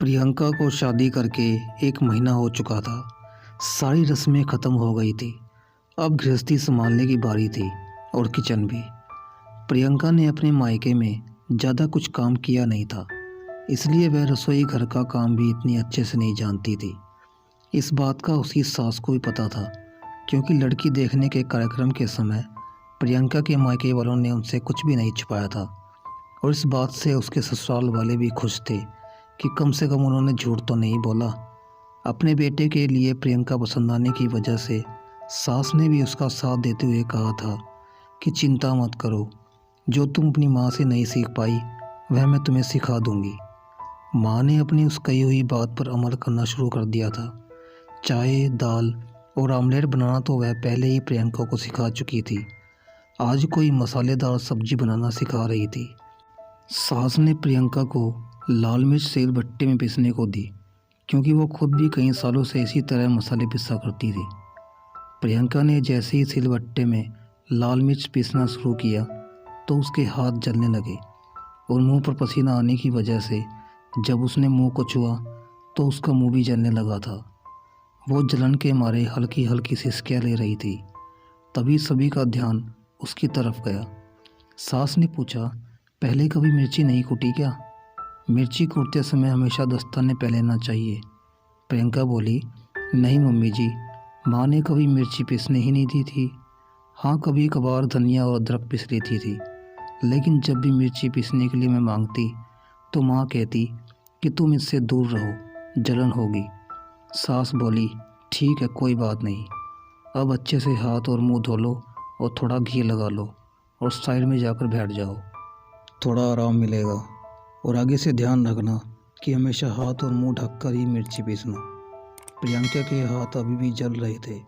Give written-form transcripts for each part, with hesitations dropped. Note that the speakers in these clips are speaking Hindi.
प्रियंका को शादी करके 1 महीना हो चुका था। सारी रस्में ख़त्म हो गई थी। अब गृहस्थी संभालने की बारी थी और किचन भी। प्रियंका ने अपने मायके में ज़्यादा कुछ काम किया नहीं था, इसलिए वह रसोई घर का काम भी इतनी अच्छे से नहीं जानती थी। इस बात का उसकी सास को भी पता था, क्योंकि लड़की देखने के कार्यक्रम के समय प्रियंका के मायके वालों ने उनसे कुछ भी नहीं छुपाया था। और इस बात से उसके ससुराल वाले भी खुश थे कि कम से कम उन्होंने झूठ तो नहीं बोला। अपने बेटे के लिए प्रियंका पसंद आने की वजह से सास ने भी उसका साथ देते हुए कहा था कि चिंता मत करो, जो तुम अपनी माँ से नहीं सीख पाई वह मैं तुम्हें सिखा दूंगी। माँ ने अपनी उस कही हुई बात पर अमल करना शुरू कर दिया था। चाय, दाल और आमलेट बनाना तो वह पहले ही प्रियंका को सिखा चुकी थी। आज कोई मसालेदार सब्जी बनाना सिखा रही थी। सास ने प्रियंका को लाल मिर्च सिलबट्टे में पीसने को दी, क्योंकि वो खुद भी कई सालों से इसी तरह मसाले पीसा करती थी। प्रियंका ने जैसे ही सिलबट्टे में लाल मिर्च पीसना शुरू किया तो उसके हाथ जलने लगे और मुंह पर पसीना आने की वजह से जब उसने मुंह को छुआ तो उसका मुंह भी जलने लगा था। वो जलन के मारे हल्की हल्की सिसकियाँ ले रही थी। तभी सभी का ध्यान उसकी तरफ गया। सास ने पूछा, पहले कभी मिर्ची नहीं कूटी क्या? मिर्ची कूटते समय हमेशा दस्ताने पहन लेना चाहिए। प्रियंका बोली, नहीं मम्मी जी, माँ ने कभी मिर्ची पीसने ही नहीं दी थी। हाँ, कभी कभार धनिया और अदरक पीस लेती थी, लेकिन जब भी मिर्ची पीसने के लिए मैं मांगती तो माँ कहती कि तुम इससे दूर रहो, जलन होगी। सास बोली, ठीक है, कोई बात नहीं। अब अच्छे से हाथ और मुंह धो लो और थोड़ा घी लगा लो और साइड में जाकर बैठ जाओ, थोड़ा आराम मिलेगा। और आगे से ध्यान रखना कि हमेशा हाथ और मुंह ढककर ही मिर्ची पीसना। प्रियंका के हाथ अभी भी जल रहे थे,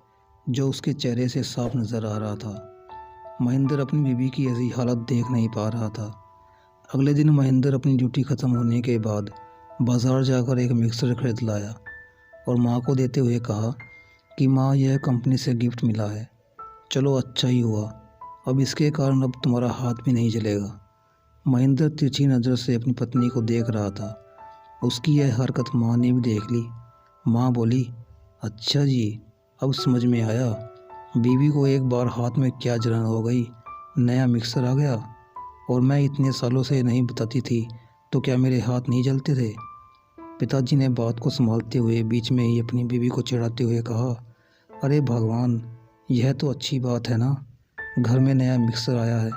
जो उसके चेहरे से साफ नज़र आ रहा था। महेंद्र अपनी बीवी की ऐसी हालत देख नहीं पा रहा था। अगले दिन महेंद्र अपनी ड्यूटी ख़त्म होने के बाद बाज़ार जाकर एक मिक्सर खरीद लाया और माँ को देते हुए कहा कि माँ, यह कंपनी से गिफ्ट मिला है। चलो, अच्छा ही हुआ, अब इसके कारण अब तुम्हारा हाथ भी नहीं जलेगा। महेंद्र तिरछी नज़र से अपनी पत्नी को देख रहा था। उसकी यह हरकत माँ ने भी देख ली। माँ बोली, अच्छा जी, अब समझ में आया, बीवी को एक बार हाथ में क्या जलन हो गई, नया मिक्सर आ गया और मैं इतने सालों से नहीं बताती थी तो क्या मेरे हाथ नहीं जलते थे? पिताजी ने बात को संभालते हुए बीच में ही अपनी बीवी को चिढ़ाते हुए कहा, अरे भगवान, यह तो अच्छी बात है ना, घर में नया मिक्सर आया है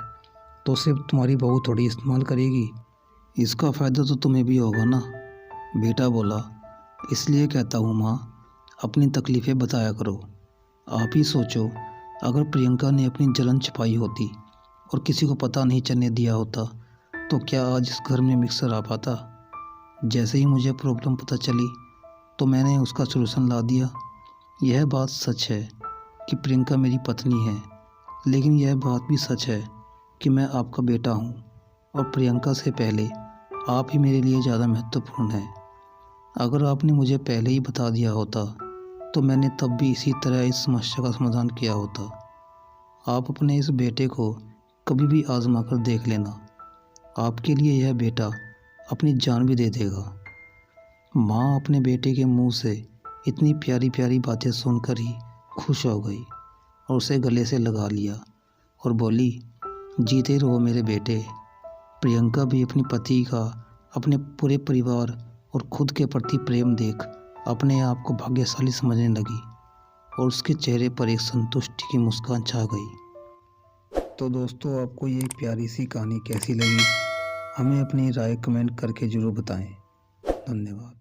तो सिर्फ तुम्हारी बहू थोड़ी इस्तेमाल करेगी, इसका फ़ायदा तो तुम्हें भी होगा ना। बेटा बोला, इसलिए कहता हूँ माँ, अपनी तकलीफ़ें बताया करो। आप ही सोचो, अगर प्रियंका ने अपनी जलन छिपाई होती और किसी को पता नहीं चलने दिया होता तो क्या आज इस घर में मिक्सर आ पाता? जैसे ही मुझे प्रॉब्लम पता चली तो मैंने उसका सलूशन ला दिया। यह बात सच है कि प्रियंका मेरी पत्नी है, लेकिन यह बात भी सच है कि मैं आपका बेटा हूँ और प्रियंका से पहले आप ही मेरे लिए ज़्यादा महत्वपूर्ण हैं। अगर आपने मुझे पहले ही बता दिया होता तो मैंने तब भी इसी तरह इस समस्या का समाधान किया होता। आप अपने इस बेटे को कभी भी आजमा कर देख लेना, आपके लिए यह बेटा अपनी जान भी दे देगा। माँ अपने बेटे के मुंह से इतनी प्यारी प्यारी बातें सुनकर ही खुश हो गई और उसे गले से लगा लिया और बोली, जीते रहो मेरे बेटे। प्रियंका भी अपने पति का, अपने पूरे परिवार और खुद के प्रति प्रेम देख अपने आप को भाग्यशाली समझने लगी और उसके चेहरे पर एक संतुष्टि की मुस्कान छा गई। तो दोस्तों, आपको ये प्यारी सी कहानी कैसी लगी, हमें अपनी राय कमेंट करके ज़रूर बताएं। धन्यवाद।